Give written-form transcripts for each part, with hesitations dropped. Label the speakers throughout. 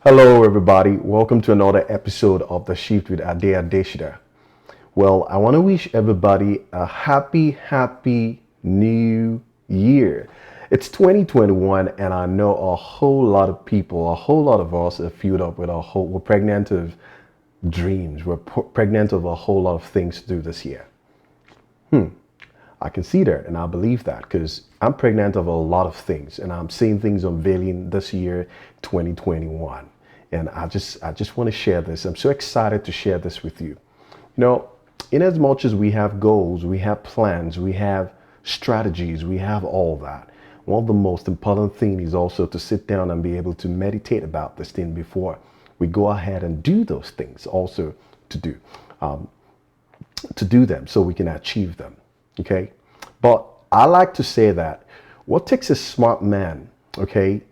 Speaker 1: Hello, everybody. Welcome to another episode of The Shift with Ade Adeshida. Well, I want to wish everybody a happy new year. It's 2021, and I know a whole lot of people, a whole lot of us are filled up with we're pregnant of dreams. We're pregnant of a whole lot of things to do this year. I can see that and I believe that because I'm pregnant of a lot of things and I'm seeing things unveiling this year, 2021. And I just want to share this. I'm so excited to share this with you. In as much as we have goals, we have plans, we have strategies, we have all that. One of the most important things is also to sit down and be able to meditate about this thing before we go ahead and do those things also to do to do them so we can achieve them. Okay. But I like to say that what takes a smart man, okay,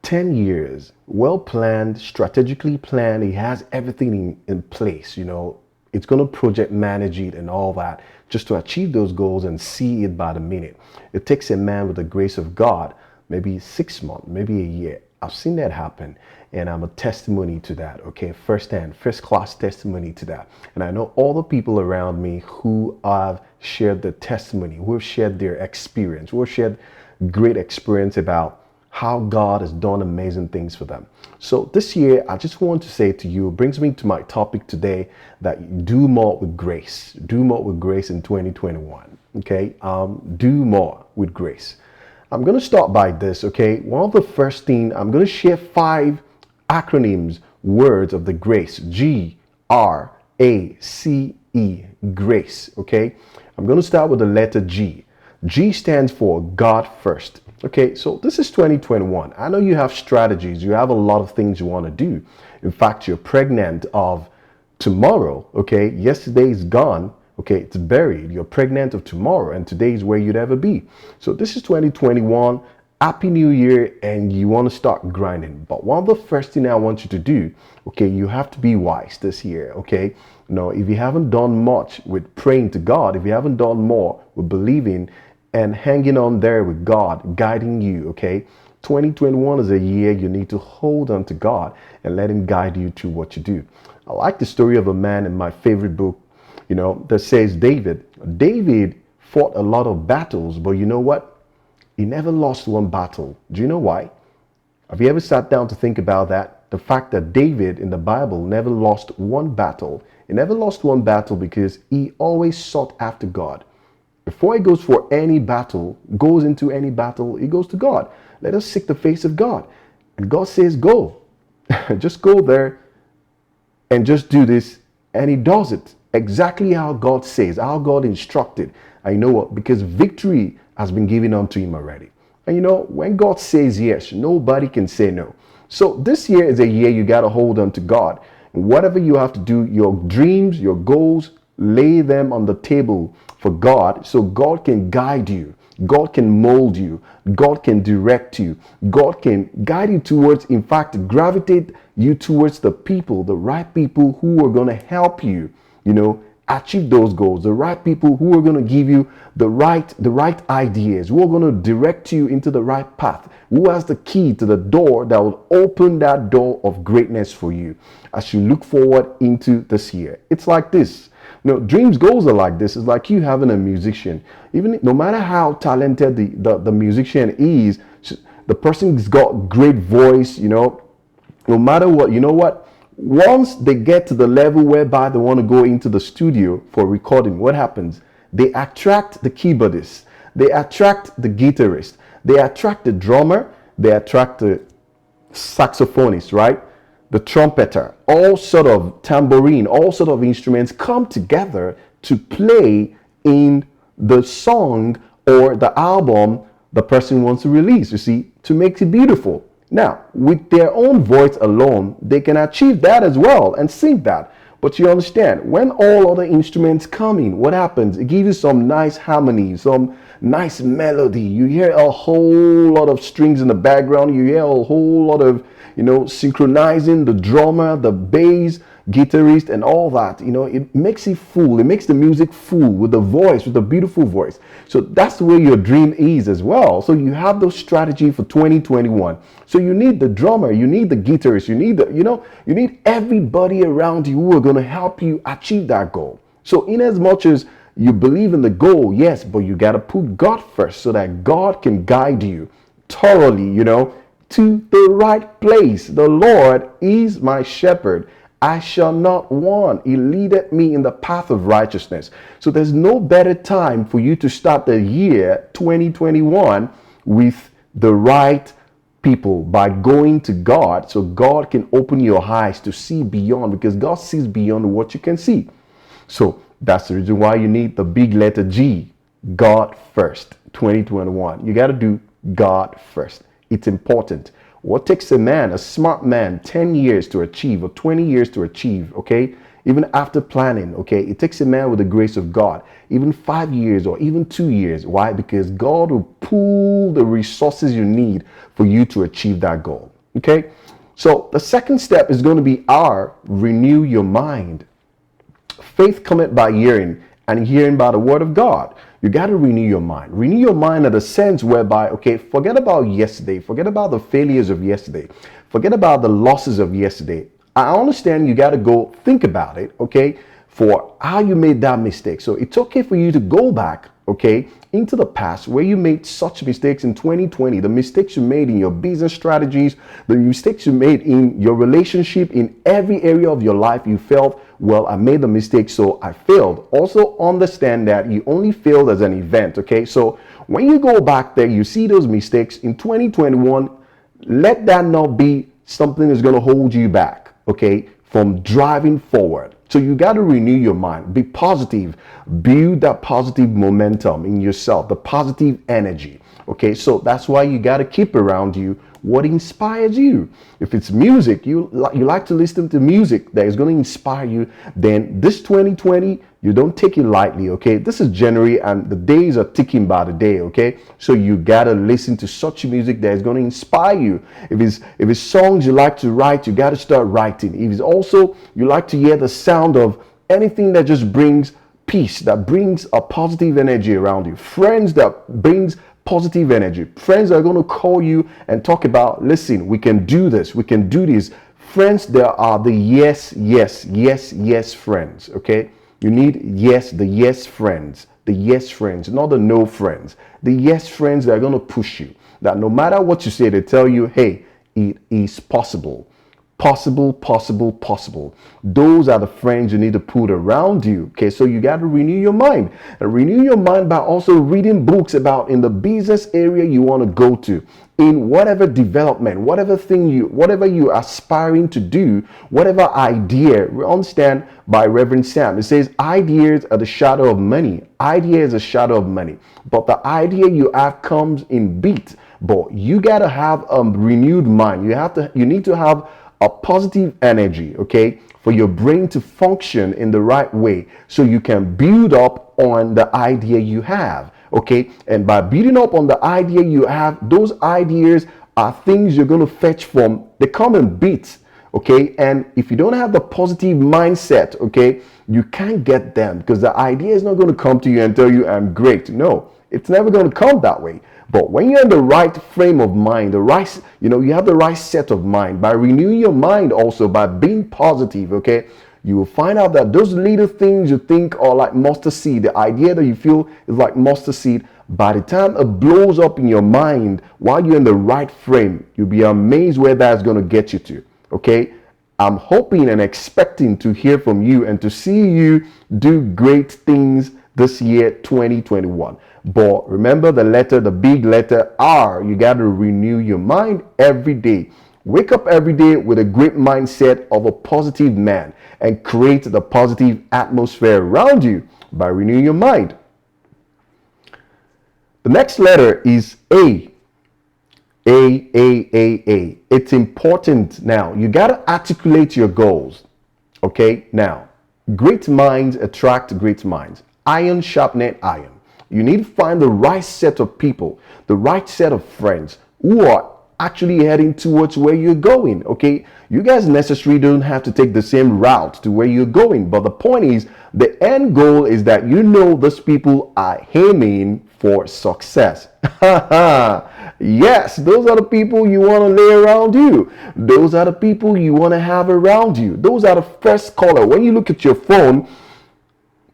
Speaker 1: 10 years, well planned, strategically planned, he has everything in place, it's going to project manage it and all that just to achieve those goals and see it by the minute. It takes a man with the grace of God, maybe 6 months, maybe a year. I've seen that happen and I'm a testimony to that, okay? Firsthand, first class testimony to that. And I know all the people around me who have shared their testimony, who have shared their experience, who have shared great experience about how God has done amazing things for them. So this year, I just want to say to you, it brings me to my topic today that do more with grace. Do more with grace in 2021, okay? Do more with grace. I'm going to start by this, okay? One of the first thing, I'm going to share 5 acronyms, words of the grace. Grace, grace, okay? I'm going to start with the letter G. G stands for God first. Okay, so this is 2021. I know you have strategies. You have a lot of things you want to do. In fact, you're pregnant of tomorrow, okay? Yesterday is gone. Okay, it's buried. You're pregnant of tomorrow, and today is where you'd ever be. So this is 2021. Happy New Year, and you want to start grinding. But one of the first thing I want you to do, okay, you have to be wise this year, okay? If you haven't done much with praying to God, if you haven't done more with believing and hanging on there with God, guiding you, okay? 2021 is a year you need to hold on to God and let Him guide you through what you do. I like the story of a man in my favorite book, that says David fought a lot of battles, but you know what? He never lost one battle. Do you know why? Have you ever sat down to think about that? The fact that David in the Bible never lost one battle. He never lost one battle because he always sought after God. Before he goes for any battle, goes into any battle, he goes to God. Let us seek the face of God. And God says, go. Just go there and just do this. And he does it exactly how God says, how God instructed. And you know what? Because victory has been given unto him already. And when God says yes, nobody can say no. So this year is a year you got to hold on to God. And whatever you have to do, your dreams, your goals, lay them on the table for God so God can guide you. God can mold you. God can direct you. God can guide you towards, in fact, gravitate you towards the people, the right people who are going to help you, achieve those goals, the right people who are going to give you the right ideas, who are going to direct you into the right path, who has the key to the door that will open that door of greatness for you as you look forward into this year. It's like this. Dreams, goals are like this. It's like you having a musician. Even no matter how talented the musician is, the person's got great voice, no matter what, you know what? Once they get to the level whereby they want to go into the studio for recording, what happens? They attract the keyboardist, they attract the guitarist, they attract the drummer, they attract the saxophonist, right? The trumpeter, all sort of tambourine, all sort of instruments come together to play in the song or the album the person wants to release, you see, to make it beautiful. Now, with their own voice alone, they can achieve that as well and sing that. But you understand, when all other instruments come in, what happens? It gives you some nice harmony, some nice melody. You hear a whole lot of strings in the background. You hear a whole lot of, synchronizing the drummer, the bass, guitarist and all that. It makes it full. It makes the music full with the voice, with the beautiful voice. So that's the way your dream is as well. So you have those strategy for 2021. So you need the drummer, you need the guitarist, you need you need everybody around you who are going to help you achieve that goal. So in as much as you believe in the goal, yes, but you got to put God first so that God can guide you thoroughly, to the right place. The Lord is my shepherd. I shall not want. He leadeth me in the path of righteousness. So there's no better time for you to start the year 2021 with the right people, by going to God, so God can open your eyes to see beyond, because God sees beyond what you can see. So that's the reason why you need the big letter G, God first. 2021, you got to do God first. It's important. What takes a smart man, 10 years to achieve or 20 years to achieve, okay? Even after planning, okay? It takes a man with the grace of God, even 5 years or even 2 years. Why? Because God will pool the resources you need for you to achieve that goal, okay? So the second step is going to be renew your mind. Faith cometh by hearing, and hearing by the word of God. You got to renew your mind. Renew your mind in a sense whereby, okay, forget about yesterday. Forget about the failures of yesterday. Forget about the losses of yesterday. I understand you got to go think about it, okay, for how you made that mistake. So it's okay for you to go back, okay, into the past where you made such mistakes in 2020, the mistakes you made in your business strategies, the mistakes you made in your relationship, in every area of your life. You felt, well, I made the mistake, so I failed. Also understand that you only failed as an event, okay? So when you go back there, you see those mistakes in 2021, let that not be something that's going to hold you back, okay, from driving forward. So you got to renew your mind. Be positive. Build that positive momentum in yourself, the positive energy. Okay, so that's why you got to keep around you what inspires you. If it's music, you like to listen to music that is going to inspire you, then this 2020, you don't take it lightly, okay? This is January and the days are ticking by the day, okay? So you got to listen to such music that is going to inspire you. If it's songs you like to write, you got to start writing. If it's also you like to hear the sound of anything that just brings peace, that brings a positive energy around you, friends that brings positive energy, friends that are going to call you and talk about, listen, we can do this, we can do this. Friends, there are the yes friends, okay? You need the yes friends, not the no friends. The yes friends that are going to push you, that no matter what you say, they tell you, hey, it is possible. Possible. Those are the friends you need to put around you. Okay, so you got to renew your mind. And renew your mind by also reading books about in the business area you want to go to, in whatever development, whatever you are aspiring to do, whatever idea. We understand by Reverend Sam, it says ideas are the shadow of money. Idea is a shadow of money. But the idea you have comes in beat. But you got to have a renewed mind. You need to have a positive energy, okay, for your brain to function in the right way so you can build up on the idea you have, okay? And by building up on the idea you have, those ideas are things you're going to fetch from, they come in bits, okay? And if you don't have the positive mindset, okay, you can't get them, because the idea is not going to come to you and tell you, I'm great. No, it's never going to come that way. But when you're in the right frame of mind, you have the right set of mind, by renewing your mind also, by being positive, okay, you will find out that those little things you think are like mustard seed, the idea that you feel is like mustard seed, by the time it blows up in your mind while you're in the right frame, you'll be amazed where that's going to get you to, okay? I'm hoping and expecting to hear from you and to see you do great things this year, 2021. But remember the big letter R. You got to renew your mind every day. Wake up every day with a great mindset of a positive man and create the positive atmosphere around you by renewing your mind. The next letter is A. A. It's important now. You got to articulate your goals. Okay? Now, great minds attract great minds. Iron sharpeneth iron. You need to find the right set of people, the right set of friends who are actually heading towards where you're going. Okay, you guys necessarily don't have to take the same route to where you're going, but the point is, the end goal is that you know those people are aiming for success. Yes, those are the people you want to lay around you. Those are the people you want to have around you. Those are the first caller. When you look at your phone,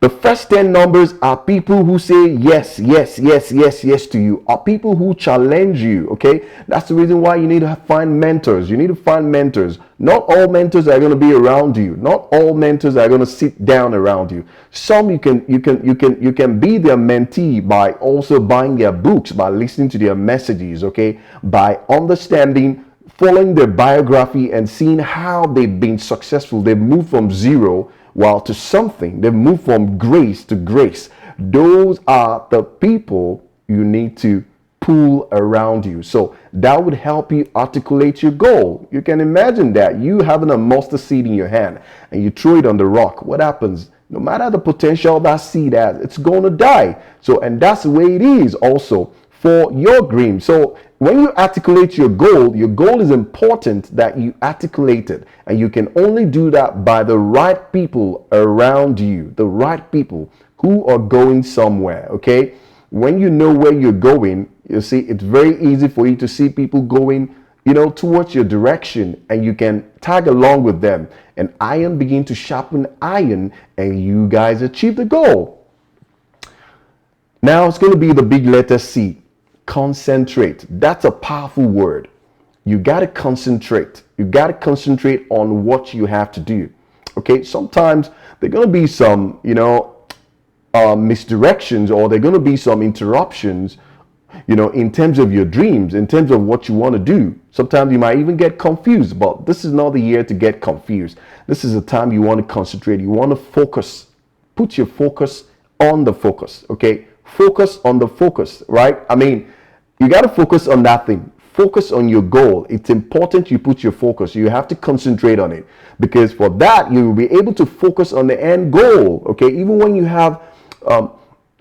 Speaker 1: the first 10 numbers are people who say yes, yes, yes, yes, yes to you, are people who challenge you, okay? That's the reason why you need to find mentors. You need to find mentors. Not all mentors are going to be around you. Not all mentors are going to sit down around you. Some you can be their mentee by also buying their books, by listening to their messages, okay? By understanding, following their biography and seeing how they've been successful. They've moved from zero to something. They've moved from grace to grace. Those are the people you need to pull around you. So that would help you articulate your goal. You can imagine that you having a mustard seed in your hand and you throw it on the rock. What happens? No matter the potential that seed has, it's going to die. So, and that's the way it is also for your dream. So when you articulate your goal is important that you articulate it. And you can only do that by the right people around you, the right people who are going somewhere, okay? When you know where you're going, you see, it's very easy for you to see people going, towards your direction, and you can tag along with them. And iron begin to sharpen iron, and you guys achieve the goal. Now it's going to be the big letter C. Concentrate. That's a powerful word. You got to concentrate. You got to concentrate on what you have to do. Okay, sometimes there are going to be some, misdirections, or there are going to be some interruptions, in terms of your dreams, in terms of what you want to do. Sometimes you might even get confused, but this is not the year to get confused. This is a time you want to concentrate. You want to focus. Put your focus on the focus, okay? Focus on the focus, right? I mean, you got to focus on that thing. Focus on your goal. It's important you put your focus. You have to concentrate on it, because for that you will be able to focus on the end goal. Okay, even when you have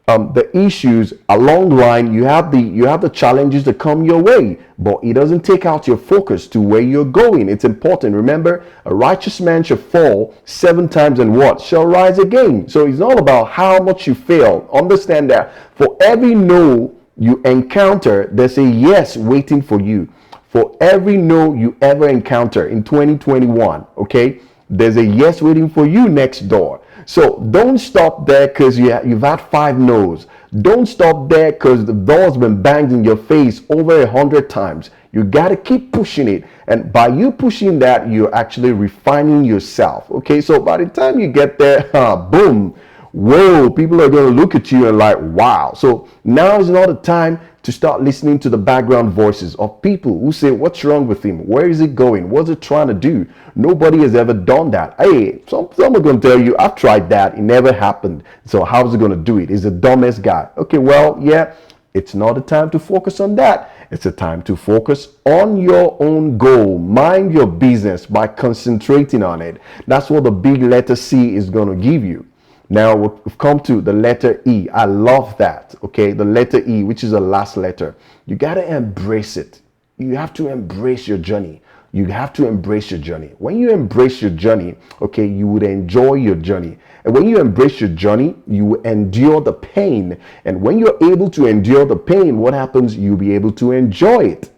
Speaker 1: the issues along the line, you have the challenges that come your way, but it doesn't take out your focus to where you're going. It's important. Remember, a righteous man shall fall 7 times and what? Shall rise again. So it's not about how much you fail. Understand that for every no you encounter, there's a yes waiting for you. For every no you ever encounter in 2021, okay, there's a yes waiting for you next door. So don't stop there because you've had 5 no's. Don't stop there because the door's been banged in your face over 100 times. You got to keep pushing it. And by you pushing that, you're actually refining yourself. Okay, so by the time you get there, boom, whoa, people are going to look at you and like, wow. So now is not the time to start listening to the background voices of people who say, what's wrong with him? Where is it going? What's it trying to do? Nobody has ever done that. Hey, some are going to tell you, I've tried that. It never happened. So how's it going to do it? He's the dumbest guy. Okay, well, yeah, it's not a time to focus on that. It's a time to focus on your own goal. Mind your business by concentrating on it. That's what the big letter C is going to give you. Now we've come to the letter E. I love that. Okay, the letter E, which is the last letter. You got to embrace it. You have to embrace your journey. You have to embrace your journey. When you embrace your journey, okay, you would enjoy your journey. And when you embrace your journey, you will endure the pain. And when you're able to endure the pain, what happens? You'll be able to enjoy it.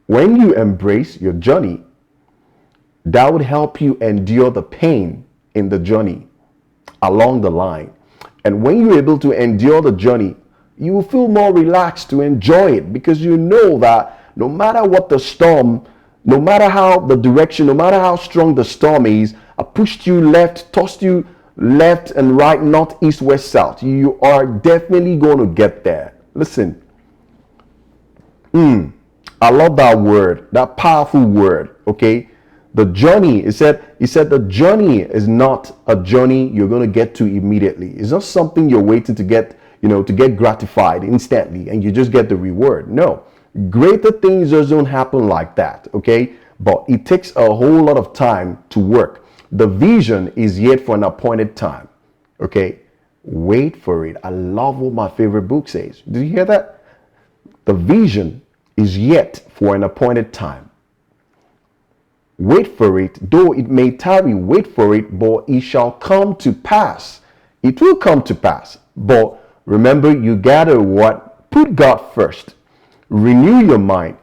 Speaker 1: When you embrace your journey, that would help you endure the pain in the journey along the line. And when you're able to endure the journey, you will feel more relaxed to enjoy it, because you know that no matter what the storm, no matter how the direction, no matter how strong the storm is, I pushed you left, tossed you left and right, north, east, west, south, you are definitely going to get there. Listen, I love that word, that powerful word, okay? The journey, he said the journey is not a journey you're going to get to immediately. It's not something you're waiting to get, to get gratified instantly and you just get the reward. No, greater things just don't happen like that, okay? But it takes a whole lot of time to work. The vision is yet for an appointed time, okay? Wait for it. I love what my favorite book says. Did you hear that? The vision is yet for an appointed time. Wait for it, though it may tarry, wait for it, but it shall come to pass. It will come to pass. But remember, you gotta what? Put God first. Renew your mind.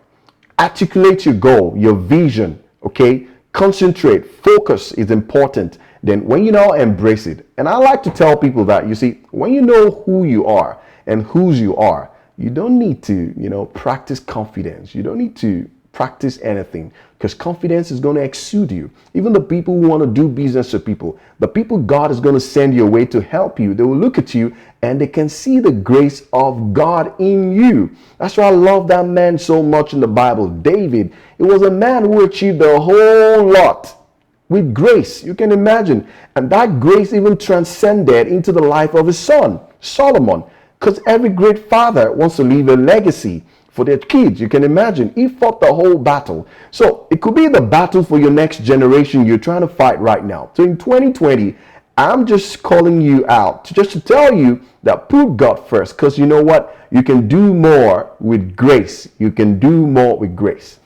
Speaker 1: Articulate your goal, your vision, okay? Concentrate. Focus is important. Then when you now embrace it, and I like to tell people that, you see, when you know who you are and whose you are, you don't need to, practice confidence. You don't need to practice anything, because confidence is going to exude you. Even the people who want to do business with people, the people God is going to send your way to help you, they will look at you and they can see the grace of God in you. That's why I love that man so much in the Bible. David, it was a man who achieved a whole lot with grace. You can imagine. And that grace even transcended into the life of his son, Solomon, because every great father wants to leave a legacy for their kids. You can imagine, he fought the whole battle. So it could be the battle for your next generation you're trying to fight right now. So in 2020, I'm just calling you out to tell you that put God first, because you know what? You can do more with grace. You can do more with grace.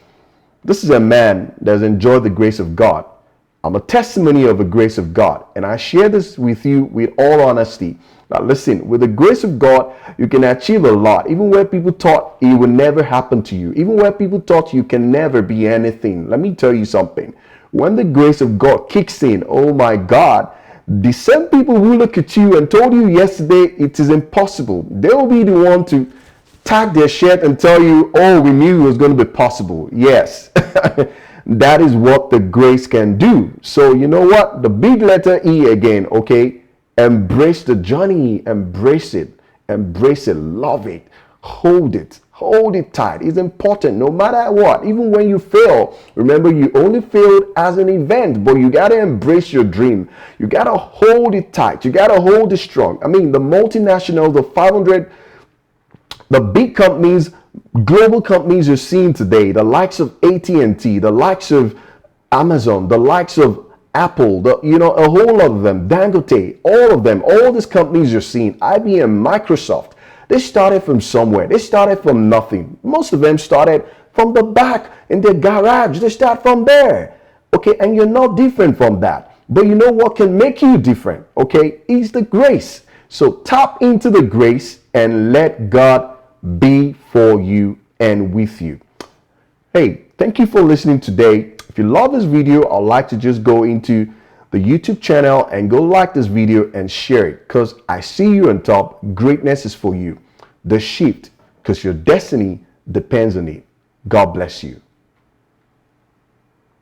Speaker 1: This is a man that has enjoyed the grace of God. I'm a testimony of the grace of God, and I share this with you with all honesty. Now listen, with the grace of God, you can achieve a lot, even where people thought it would never happen to you, even where people thought you can never be anything. Let me tell you something. When the grace of God kicks in, oh my God, the same people who look at you and told you yesterday it is impossible, they will be the one to tag their shirt and tell you, oh, we knew it was going to be possible. Yes. That is what the grace can do. So you know what? The big letter E again, okay? Embrace the journey. Embrace it. Embrace it. Love it. Hold it. Hold it tight. It's important no matter what. Even when you fail, remember you only failed as an event, but you got to embrace your dream. You got to hold it tight. You got to hold it strong. I mean, the multinationals, the 500, the big companies, global companies you're seeing today, the likes of AT&T, the likes of Amazon, the likes of Apple, a whole lot of them, Dangote, all of them, all these companies you're seeing, IBM, Microsoft, they started from somewhere. They started from nothing. Most of them started from the back in their garage. They start from there. Okay, and you're not different from that. But you know what can make you different? Okay, is the grace. So tap into the grace and let God be for you and with you. Hey, thank you for listening today. If you love this video, I'd like to just go into the YouTube channel and go like this video and share it, because I see you on top. Greatness is for you. The shift, because your destiny depends on it. God bless you.